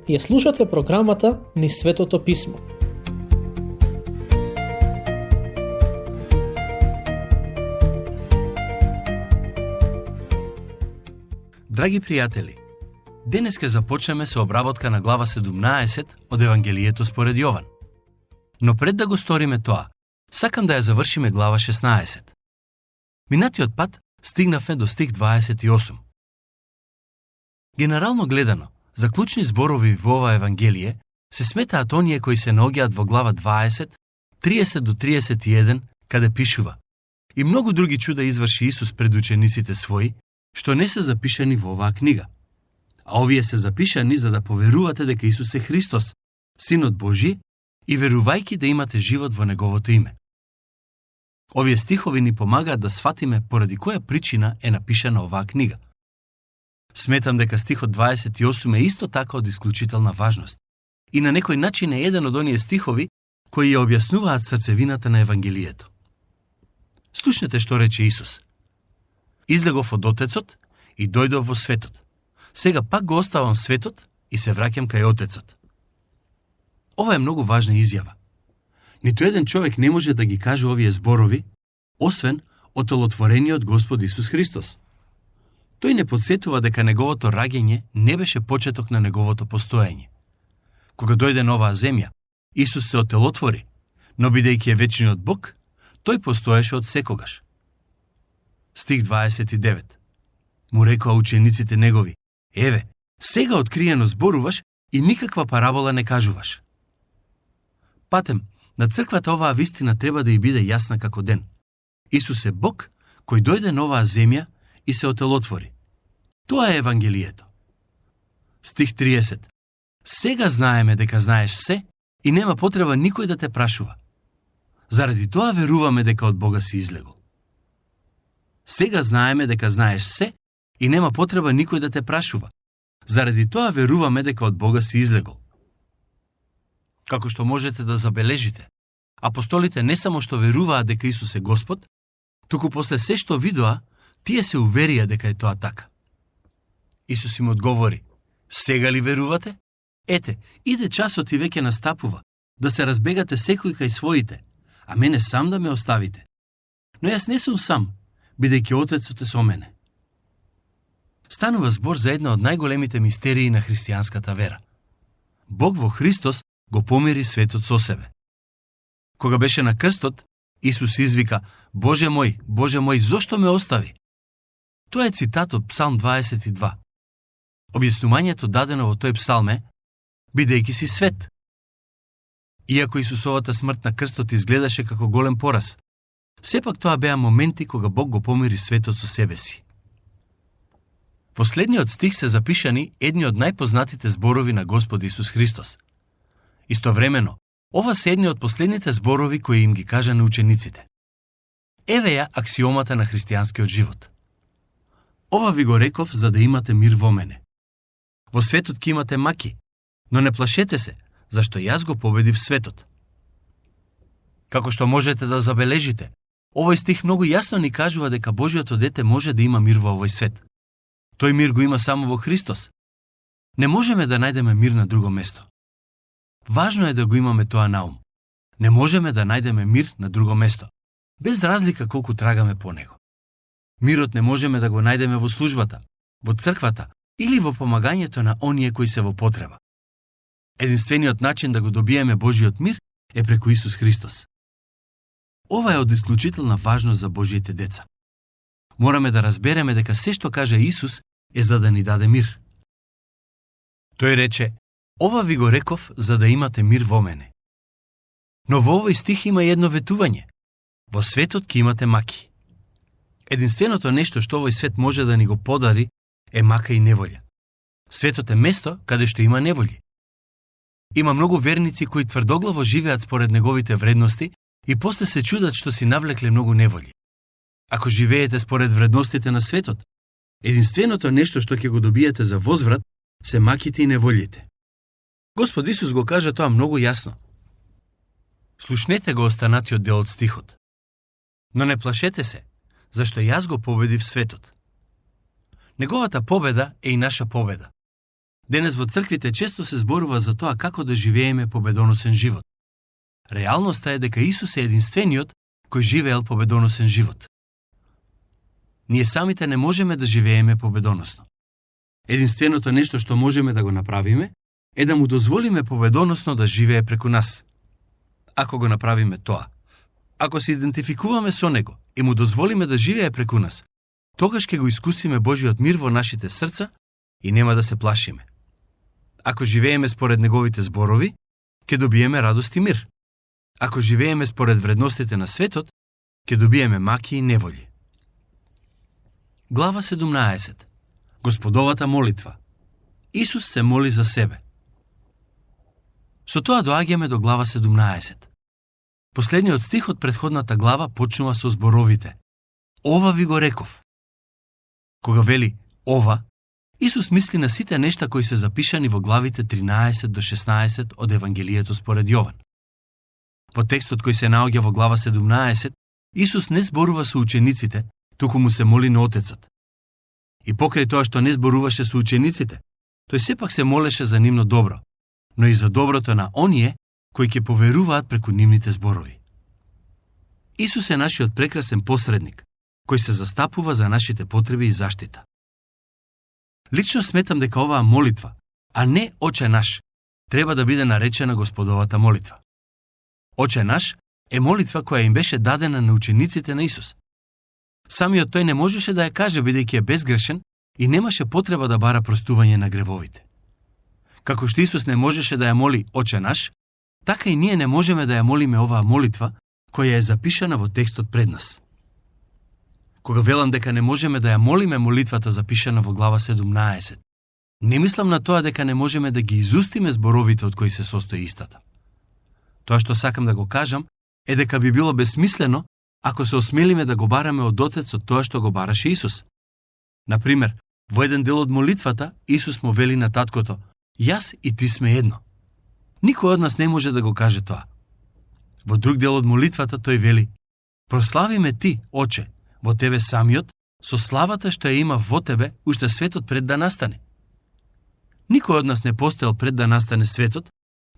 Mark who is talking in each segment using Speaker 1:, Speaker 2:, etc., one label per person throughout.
Speaker 1: Ја слушате програмата Низ Светото Писмо.
Speaker 2: Драги пријатели, денес ќе започнеме со обработка на глава 17 од Евангелието според Јован. Но пред да го сториме тоа, сакам да ја завршиме глава 16. Минатиот пат стигнавме до стих 28. Генерално гледано, заклучни зборови во ова Евангелие се сметаат оние кои се наоѓаат во глава 20, 30 до 31, каде пишува: И многу други чуда изврши Исус пред учениците своји, што не се запишани во оваа книга. А овие се запишани за да поверувате дека Исус е Христос, Синот Божи, и верувајќи да имате живот во Неговото име. Овие стихови ни помагаат да сфатиме поради која причина е напишана оваа книга. Сметам дека стихот 28 е исто така од исклучителна важност и на некој начин е еден од оние стихови кои ја објаснуваат срцевината на Евангелието. Слушнете што рече Исус: Излегов од Отецот и дојдов во светот. Сега пак го оставам светот и се враќам кај Отецот. Ова е многу важна изјава. Ниту еден човек не може да ги каже овие зборови, освен отолотворениот Господ Исус Христос. Тој не подсетува дека неговото раѓање не беше почеток на неговото постоење. Кога дојде на оваа земја, Исус се отелотвори, но бидејќи е вечниот Бог, тој постоеше од секогаш. Стих 29. Му рекоа учениците негови: Еве, сега откриено зборуваш и никаква парабола не кажуваш. Патем, на црквата оваа вистина треба да ја биде јасна како ден. Исус е Бог кој дојде на оваа земја и се отелотвори. Тоа е Евангелието. Стих 30. Сега знаеме дека знаеш се и нема потреба никој да те прашува. Заради тоа веруваме дека од Бога си излегол. Сега знаеме дека знаеш се и нема потреба никој да те прашува. Заради тоа веруваме дека од Бога си излегол. Како што можете да забележите, апостолите не само што веруваат дека Исус е Господ, туку после се што видоа, тие се уверија дека е тоа така. Исус им одговори: Сега ли верувате? Ете, иде часот и веќе настапува, да се разбегате секој кај своите, а мене сам да ме оставите. Но јас не сум сам, бидејќи Отецот е со мене. Станува збор за една од најголемите мистерии на христијанската вера. Бог во Христос го помири светот со себе. Кога беше на крстот, Исус извика: Боже мој, зошто ме остави? Тоа е цитат од Псалм 22. Објаснувањето дадено во тој псалм е: бидејќи си свет. Иако Исусовата смрт на крстот изгледаше како голем пораз, сепак тоа беа моменти кога Бог го помири светот со себе си. Во следниот стих се запишани едни од најпознатите зборови на Господ Исус Христос. Истовремено, ова се едни од последните зборови кои им ги кажа на учениците. Еве ја аксиомата на христијанскиот живот. Ова ви го реков за да имате мир во мене. Во светот ќе имате маки, но не плашете се, зашто јас го победив светот. Како што можете да забележите, овој стих многу јасно ни кажува дека Божиото дете може да има мир во овој свет. Тој мир го има само во Христос. Не можеме да најдеме мир на друго место. Важно е да го имаме тоа на ум. Не можеме да најдеме мир на друго место, без разлика колку трагаме по него. Мирот не можеме да го најдеме во службата, во црквата или во помагањето на оние кои се во потреба. Единствениот начин да го добиеме Божиот мир е преку Исус Христос. Ова е од исклучителна важност за Божиите деца. Мораме да разбереме дека се што каже Исус е за да ни даде мир. Тој рече: Ова ви го реков за да имате мир во мене. Но во овој стих има едно ветување: во светот ќе имате маки. Единственото нешто што овој свет може да ни го подари е мака и неволја. Светот е место каде што има неволји. Има многу верници кои тврдоглаво живеат според неговите вредности и после се чудат што си навлекле многу неволји. Ако живеете според вредностите на светот, единственото нешто што ќе го добиете за возврат се маките и неволјите. Господ Исус го кажа тоа многу јасно. Слушнете го останатиот дел од стихот. Но не плашете се, зашто јас го победив светот. Неговата победа е и наша победа. Денес во црквите често се зборува за тоа како да живееме победоносен живот. Реалноста е дека Исус е единствениот кој живеел победоносен живот. Ние самите не можеме да живееме победоносно. Единственото нешто што можеме да го направиме е да му дозволиме победоносно да живее преку нас. Ако го направиме тоа, ако се идентификуваме со него и му дозволиме да живее преку нас, тогаш ќе го искусиме Божиот мир во нашите срца и нема да се плашиме. Ако живееме според неговите зборови, ќе добиеме радост и мир. Ако живееме според вредностите на светот, ќе добиеме маки и неволји. Глава 17. Господовата молитва. Исус се моли за себе. Со тоа доаѓаме до глава 17. Последниот стих од претходната глава почнува со зборовите: Ова ви го реков. Кога вели ова, Исус мисли на сите нешта кои се запишани во главите 13 до 16 од Евангелието според Јован. Во текстот кој се наоѓа во глава 17, Исус не зборува со учениците, туку му се моли на Отецот. И покрај тоа што не зборуваше со учениците, тој сепак се молеше за нивно добро, но и за доброто на оние кои ќе поверуваат преку нивните зборови. Исус е нашиот прекрасен посредник, кој се застапува за нашите потреби и заштита. Лично сметам дека оваа молитва, а не Оче наш, треба да биде наречена Господовата молитва. Оче наш е молитва која им беше дадена на учениците на Исус. Самиот тој не можеше да ја каже бидејќи е безгрешен и немаше потреба да бара простување на гревовите. Како што Исус не можеше да ја моли Оче наш, така и ние не можеме да ја молиме оваа молитва која е запишана во текстот пред нас. Кога велам дека не можеме да ја молиме молитвата запишана во глава 17, не мислам на тоа дека не можеме да ги изустиме зборовите од кои се состои истата. Тоа што сакам да го кажам е дека би било бесмислено ако се осмелиме да го бараме од Отецот тоа што го бараше Исус. Например, во еден дел од молитвата Исус му вели на таткото: Јас и ти сме едно. Никој од нас не може да го каже тоа. Во друг дел од молитвата тој вели: Прослави ме ти, Оче, во тебе самиот, со славата што ја има во тебе, уште светот пред да настане. Никој од нас не постоел пред да настане светот,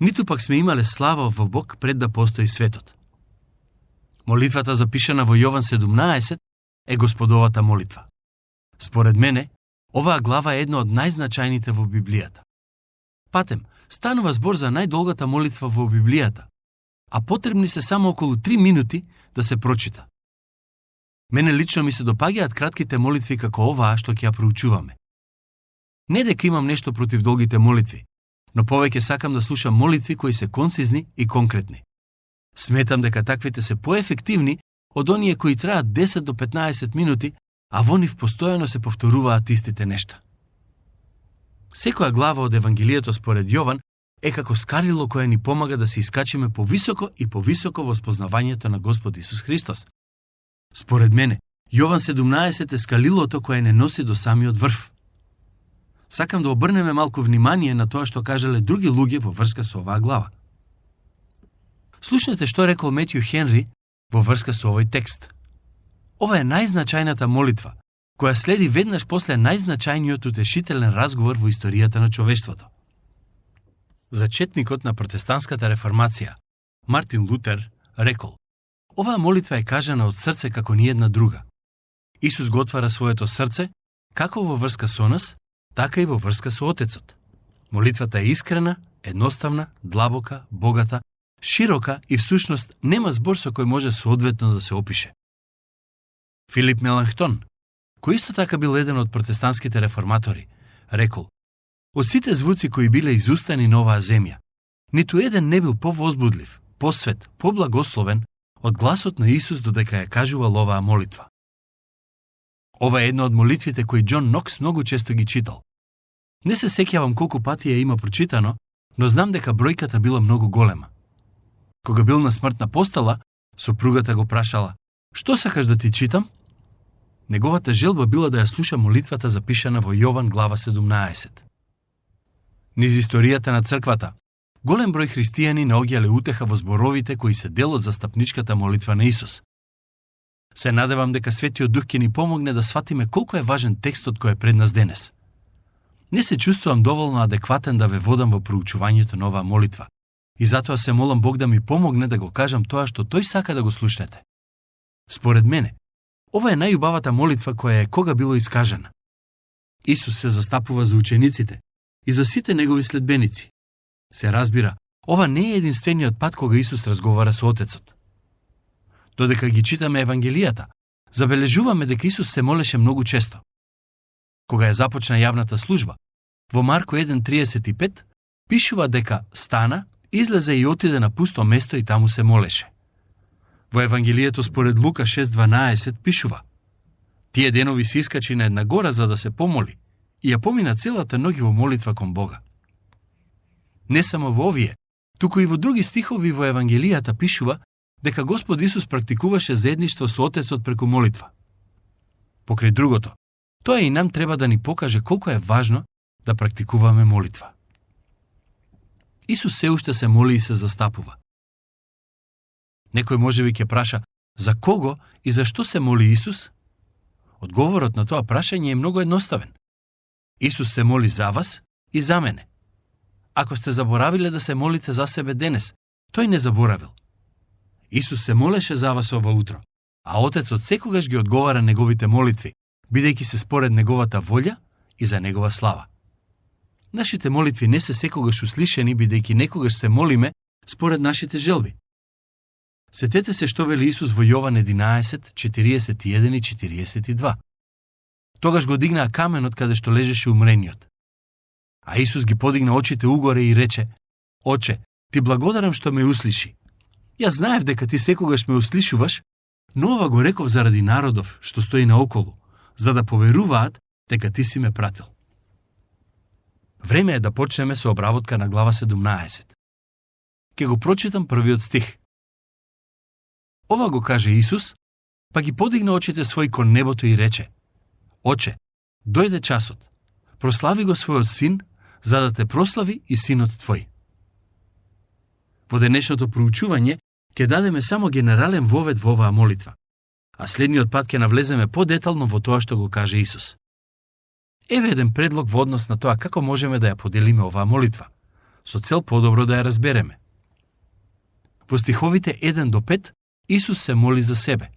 Speaker 2: ниту пак сме имале слава во Бог пред да постои светот. Молитвата запишана во Јован 17 е Господовата молитва. Според мене, оваа глава е една од најзначајните во Библијата. Патем, станува збор за најдолгата молитва во Библијата, а потребни се само околу 3 минути да се прочита. Мене лично ми се допаѓаат кратките молитви како оваа што ќе ја проучуваме. Не дека имам нешто против долгите молитви, но повеќе сакам да слушам молитви кои се концизни и конкретни. Сметам дека таквите се поефективни од оние кои траат 10 до 15 минути, а во нив постојано се повторуваат истите нешта. Секоја глава од Евангелието според Јован е како скалило кое ни помага да се искачиме повисоко и повисоко во спознавањето на Господ Исус Христос. Според мене, Јован 17 е скалилото кое не носи до самиот врв. Сакам да обрнеме малку внимание на тоа што кажале други луѓе во врска со оваа глава. Слушнете што рекол Метју Хенри во врска со овој текст. Ова е најзначајната молитва, која следи веднаш после најзначајниот утешителен разговор во историјата на човештвото. Зачетникот на протестантската реформација, Мартин Лутер, рекол: Оваа молитва е кажана од срце како ниедна друга. Исус го отвара своето срце, како во врска со нас, така и во врска со Отецот. Молитвата е искрена, едноставна, длабока, богата, широка и всушност нема збор со кој може соодветно да се опише. Филип Меланхтон, кој исто така бил еден од протестантските реформатори, рекол: Од сите звуци кои биле изустани на оваа земја, ниту еден не бил повозбудлив, посвет, поблагословен од гласот на Исус додека ја кажувал оваа молитва. Ова е една од молитвите кои Џон Нокс многу често ги читал. Не се сеќавам колку пати ја има прочитано, но знам дека бројката била многу голема. Кога бил на смртна постела, сопругата го прашала: Што сакаш да ти читам? Неговата желба била да ја слуша молитвата запишана во Јован глава 17. Низ историјата на црквата, голем број христијани наоѓале утеха во зборовите кои се дел од застапничката молитва на Исус. Се надевам дека Светиот Дух ќе ни помогне да сватиме колку е важен текстот кој е пред нас денес. Не се чувствувам доволно адекватен да ве водам во проучувањето на оваа молитва. И затоа се молам Бог да ми помогне да го кажам тоа што тој сака да го слушнете. Според мене, ова е најубавата молитва која е кога било искажана. Исус се застапува за учениците и за сите негови следбеници. Се разбира, ова не е единствениот пат кога Исус разговара со Отецот. Додека ги читаме Евангелијата, забележуваме дека Исус се молеше многу често. Кога ја започна јавната служба, во Марко 1:35 пишува дека стана, излезе и отиде на пусто место и таму се молеше. Во Евангелието според Лука 6:12 пишува: тие денови се искачи на една гора за да се помоли и ја помина целата ноќ во молитва кон Бога. Не само во овие, туку и во други стихови во Евангелијата пишува дека Господ Исус практикуваше заедништво со Отецот преку молитва. Покрај другото, тоа и нам треба да ни покаже колку е важно да практикуваме молитва. Исус се уште се моли и се застапува. Некој можеби ќе праша, за кого и зашто се моли Исус? Одговорот на тоа прашање е многу едноставен. Исус се моли за вас и за мене. Ако сте заборавиле да се молите за себе денес, тој не заборавил. Исус се молеше за вас ова утро, а Отецот секогаш ги одговара неговите молитви, бидејќи се според неговата волја и за негова слава. Нашите молитви не се секогаш услишени, бидејќи некогаш се молиме според нашите желби. Сетете се што вели Исус во Јован 11:41 и 42. Тогаш го дигнаа каменот каде што лежеше умрениот. А Исус ги подигна очите угоре и рече: Оче, ти благодарам што ме услиши. Јас знаев дека ти секогаш ме услишуваш, но ова го реков заради народов што стои наоколу, за да поверуваат дека ти си ме пратил. Време е да почнеме со обработка на глава 17. Ке го прочитам првиот стих. Ова го каже Исус, па ги подигна очите свој кон небото и рече: Оче, дојде часот, прослави го својот син, за да те прослави и синот твој. Во денешното проучување ќе дадеме само генерален вовед во оваа молитва, а следниот пат ќе навлеземе подетално во тоа што го каже Исус. Еве еден предлог во однос на тоа како можеме да ја поделиме оваа молитва, со цел подобро да ја разбереме. Во стиховите 1 до 5 Исус се моли за себе.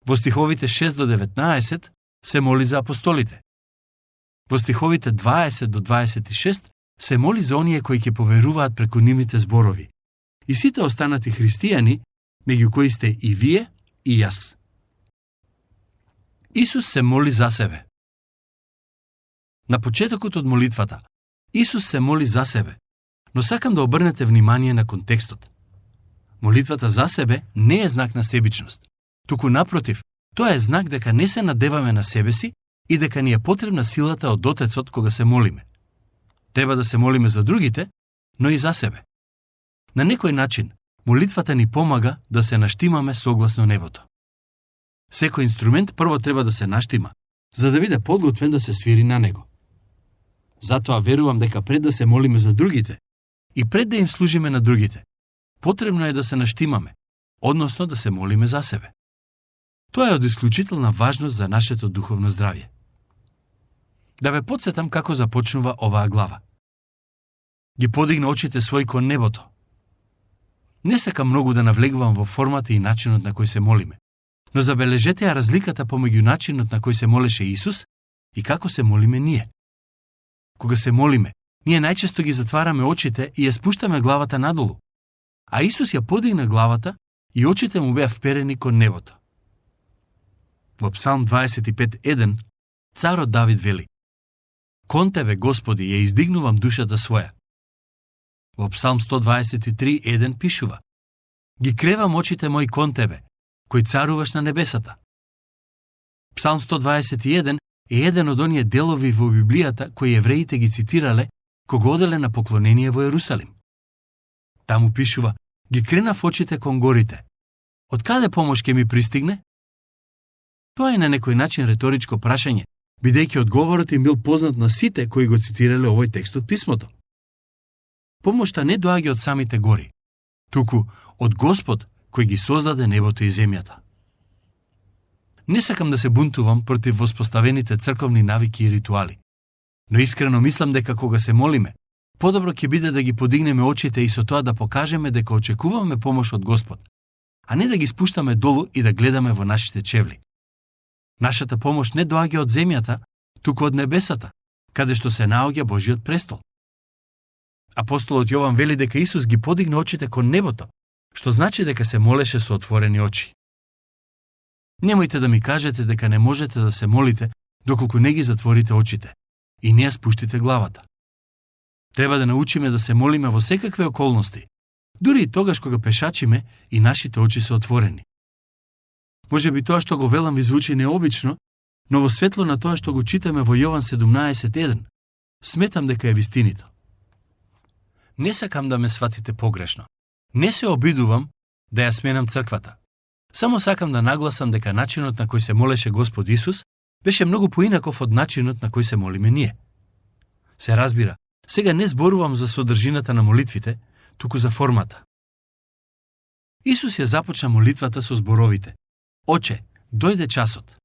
Speaker 2: Во стиховите 6 до 19 се моли за апостолите. Во стиховите 20 до 26 се моли за оние кои ќе поверуваат преку нивните зборови и сите останати христијани, меѓу кои сте и вие и јас. Исус се моли за себе. На почетокот од молитвата, Исус се моли за себе, но сакам да обрнете внимание на контекстот. Молитвата за себе не е знак на себичност, туку напротив, тоа е знак дека не се надеваме на себе си и дека ни е потребна силата од Отецот кога се молиме. Треба да се молиме за другите, но и за себе. На некој начин, молитвата ни помага да се наштимаме согласно небото. Секој инструмент прво треба да се наштима, за да биде подготвен да се свири на него. Затоа верувам дека пред да се молиме за другите и пред да им служиме на другите, потребно е да се наштимаме, односно да се молиме за себе. Тоа е од исклучителна важност за нашето духовно здравје. Да ве потсетам како започнува оваа глава. Ги подигна очите свој кон небото. Не сакам многу да навлегувам во формата и начинот на кој се молиме, но забележете ја разликата помеѓу начинот на кој се молеше Исус и како се молиме ние. Кога се молиме, ние најчесто ги затвараме очите и ја спуштаме главата надолу, а Исус ја подигна главата и очите му беа вперени кон небото. Во Псалм 25:1 царот Давид вели: Кон тебе, Господи, ја издигнувам душата своја. Во Псалм 123:1 пишува: Ги кревам очите мои кон тебе, кој царуваш на небесата. Псалм 121 е еден од оние делови во Библијата кои евреите ги цитирале кога оделе на поклонение во Ерусалим. Таму пишува: Ги кренав очите кон горите. Од каде помош ќе ми пристигне? Тоа е на некој начин реторичко прашање, бидејќи одговорот им бил познат на сите кои го цитирале овој текст од писмото. Помошта не доаѓа од самите гори, туку од Господ кој ги создаде небото и земјата. Не сакам да се бунтувам против воспоставените црковни навики и ритуали, Но искрено мислам дека кога се молиме, подобро ќе биде да ги подигнеме очите и со тоа да покажеме дека очекуваме помош од Господ, а не да ги спуштаме долу и да гледаме во нашите чевли. Нашата помош не доаѓа од земјата, туку од небесата, каде што се наоѓа Божиот престол. Апостолот Јован вели дека Исус ги подигна очите кон небото, што значи дека се молеше со отворени очи. Немојте да ми кажете дека не можете да се молите доколку не ги затворите очите и не ја спуштите главата. Треба да научиме да се молиме во секакви околности, дури и тогаш кога пешачиме и нашите очи се отворени. Може би тоа што го велам ви звучи необично, но во светло на тоа што го читаме во Јован 17:1, сметам дека е вистинито. Не сакам да ме сватите погрешно. Не се обидувам да ја сменам црквата. Само сакам да нагласам дека начинот на кој се молеше Господ Исус беше многу поинаков од начинот на кој се молиме ние. Се разбира, сега не зборувам за содржината на молитвите, туку за формата. Исус ја започна молитвата со зборовите: Оче, дојде часот.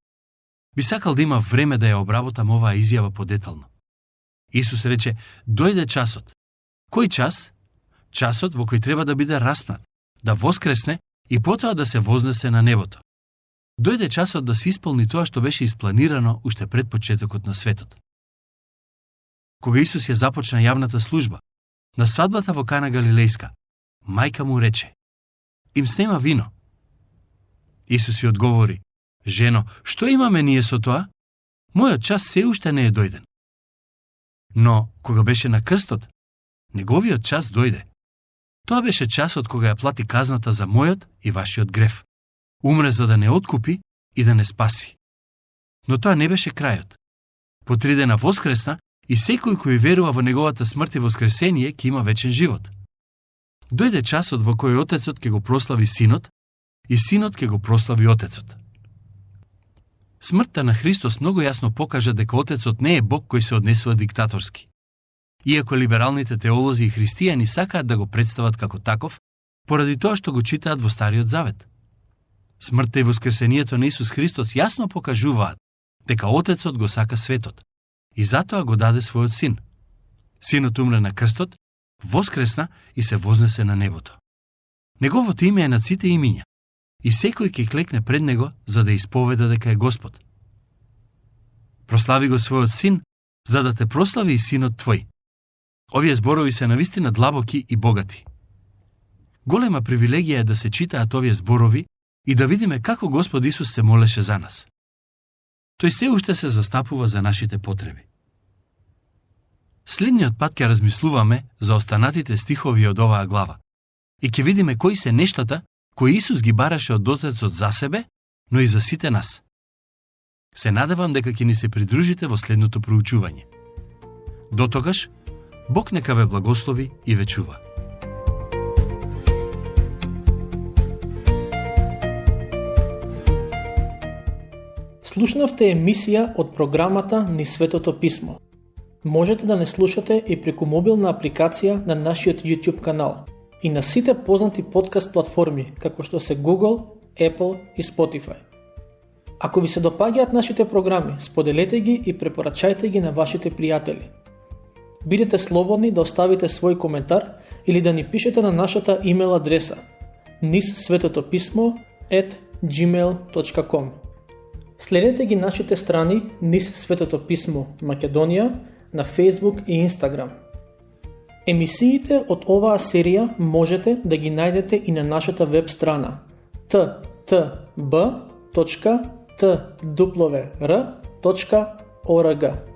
Speaker 2: Би сакал да има време да ја обработам оваа изјава подетално. Исус рече: дојде часот. Кој час? Часот во кој треба да биде распнат, да воскресне и потоа да се вознесе на небото. Дојде часот да се исполни тоа што беше испланирано уште пред почетокот на светот. Кога Исус ја започна јавната служба, на свадбата во Кана Галилејска, мајка му рече: Им снема вино. Исус ја одговори: Жено, што имаме ние со тоа? Мојот час се уште не е дојден. Но, кога беше на крстот, неговиот час дојде. Тоа беше часот кога ја плати казната за мојот и вашиот грев. Умре за да не откупи и да не спаси. Но тоа не беше крајот. По 3 дена воскресна и секој кој верува во неговата смрт и воскресение ќе има вечен живот. Дојде часот во кој Отецот ќе го прослави Синот и Синот ќе го прослави Отецот. Смртта на Христос многу јасно покажа дека Отецот не е Бог кој се однесува диктаторски. Иако либералните теолози и христијани сакаат да го представат како таков, поради тоа што го читаат во Стариот Завет. Смртта и воскресението на Исус Христос јасно покажуваат дека Отецот го сака светот и затоа го даде својот Син. Синот умре на крстот, воскресна и се вознесе на небото. Неговото име е над сите имиња и секој ќе клекне пред него за да исповеда дека е Господ. Прослави го својот Син, за да те прослави и Синот твој. Овие зборови се навистина длабоки и богати. Голема привилегија е да се читаат овие зборови и да видиме како Господ Исус се молеше за нас. Тој се уште се застапува за нашите потреби. Следниот пат ќе размислуваме за останатите стихови од оваа глава и ќе видиме кои се нештата кои Исус ги бараше од Отецот за себе, но и за сите нас. Се надевам дека ќе ни се придружите во следното проучување. Дотогаш, Бог нека ве благослови и ве чува.
Speaker 1: Слушнавте емисија од програмата Ни Светото Писмо. Можете да не слушате и преку мобилна апликација на нашиот YouTube канал и на сите познати подкаст платформи, како што се Google, Apple и Spotify. Ако ви се допаѓаат нашите програми, споделете ги и препорачајте ги на вашите пријатели. Бидете слободни да оставите свој коментар или да ни пишете на нашата имейл адреса nissvetotopismo@gmail.com. Следете ги нашите страни Nis Светото Писмо Македонија на Facebook и Instagram. Емисиите од оваа серија можете да ги најдете и на нашата веб страна ttb.twr.org.